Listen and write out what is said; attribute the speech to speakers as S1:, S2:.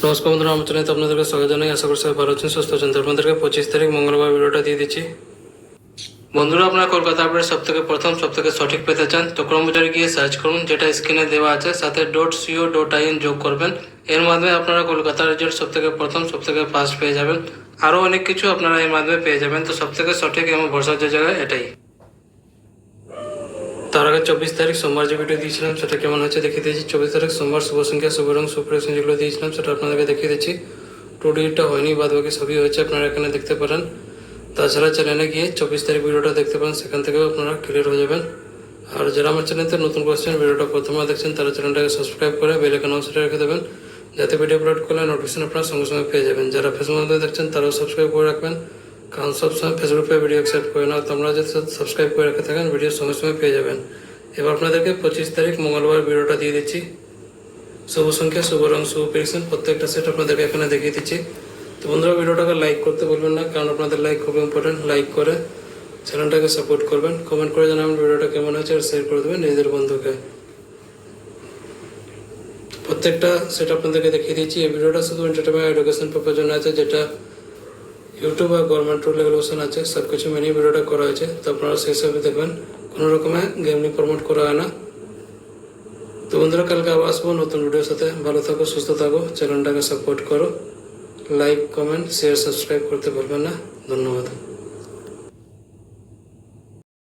S1: নমস্কার বন্ধুরা, আমার চ্যানেলে আপনাদেরকে স্বাগত জানাই। আশা করি সবাই ভালো আছেন, সুস্থ আছেন। তো আপনাদেরকে 25 তারিখ মঙ্গলবার ভিডিওটা দিয়ে দিচ্ছি। বন্ধুরা, আপনারা কলকাতা আপডেট সব থেকে প্রথম সব থেকে সঠিক পেতে চান তো ক্রমবাজারে গিয়ে সার্চ করুন, যেটা স্ক্রিনে দেওয়া আছে, সাথে .co.in যোগ করবেন। এর মাধ্যমে আপনারা কলকাতার রেজাল্ট সব থেকে প্রথম সব থেকে ফার্স্ট পেয়ে যাবেন। আরও অনেক কিছু আপনারা এর মাধ্যমে পেয়ে যাবেন। তো সব থেকে সঠিক এবং ভরসার যে জায়গায় এটাই। তার আগে 24 তারিখ সোমবার যে ভিডিও দিয়েছিলাম সেটা কেমন হচ্ছে দেখিয়ে দিয়েছি। 24 তারিখ সোমবার শুভ সংখ্যা, শুভ রং, সুপ্রেশন যেগুলো দিয়েছিলাম সেটা আপনাদেরকে দেখিয়ে দিচ্ছি। টুডিটা হয়নি, বাদ বাকি সবই হয়েছে, আপনারা এখানে দেখতে পারেন। তাছাড়া চ্যানেলে গিয়ে 24 তারিখ ভিডিওটা দেখতে পারেন, সেখান থেকেও আপনারা ক্লিয়ার হয়ে যাবেন। আর যারা আমার চ্যানেলতে নতুন করছেন, ভিডিওটা প্রথমে দেখছেন, তারা চ্যানেলটাকে সাবস্ক্রাইব করে বেল আইকন অবশ্যই রেখে দেবেন, যাতে ভিডিও আপলোড করলে নোটিফিকেশন আপনারা সঙ্গে সঙ্গে পেয়ে যাবেন। যারা ফেসবুকে দেখছেন তারাও সাবস্ক্রাইব করে রাখবেন, কারণ সবসময় ফেসবুকে ভিডিও অ্যাকসেপ্ট করে না। তোমরা যদি সাবস্ক্রাইব করে রেখে থাকেন, ভিডিও সঙ্গে সঙ্গে পেয়ে যাবেন। এবার আপনাদেরকে 25 তারিখ মঙ্গলবার ভিডিওটা দিয়ে দিচ্ছি। শুভ সংখ্যা, শুভ রং, শুভ প্রেডিকশন প্রত্যেকটা সেট আপনাদেরকে এখানে দেখিয়ে দিচ্ছি। তো বন্ধুরা, ভিডিওটাকে লাইক করতে বলবেন না, কারণ আপনাদের লাইক খুব ইম্পর্টেন্ট। লাইক করে চ্যানেলটাকে সাপোর্ট করবেন, কমেন্ট করে জানাবেন ভিডিওটা কেমন হয়েছে, আর শেয়ার করে দেবেন নিজেদের বন্ধুকে। প্রত্যেকটা সেট আপনাদেরকে দেখিয়ে দিচ্ছি। এই ভিডিওটা শুধু এন্টারটেনমেন্ট এডুকেশন পারপাসের জন্য আছে, যেটা ইউটিউব আর গভর্নমেন্ট রুল রেগুলেশন আছে, সব কিছু মেনে ভিডিওটা করা হয়েছে। তো আপনারা সেই হিসাবে দেখবেন, কোনো রকমের গেমনি প্রমোট করা হয় না। তো বন্ধুরা, কালকে আবার আসবো নতুন ভিডিওর সাথে। ভালো থাকো, সুস্থ থাকো, চ্যানেলটাকে সাপোর্ট করো, লাইক, কমেন্ট, শেয়ার, সাবস্ক্রাইব করতে ভুলবেন না। ধন্যবাদ।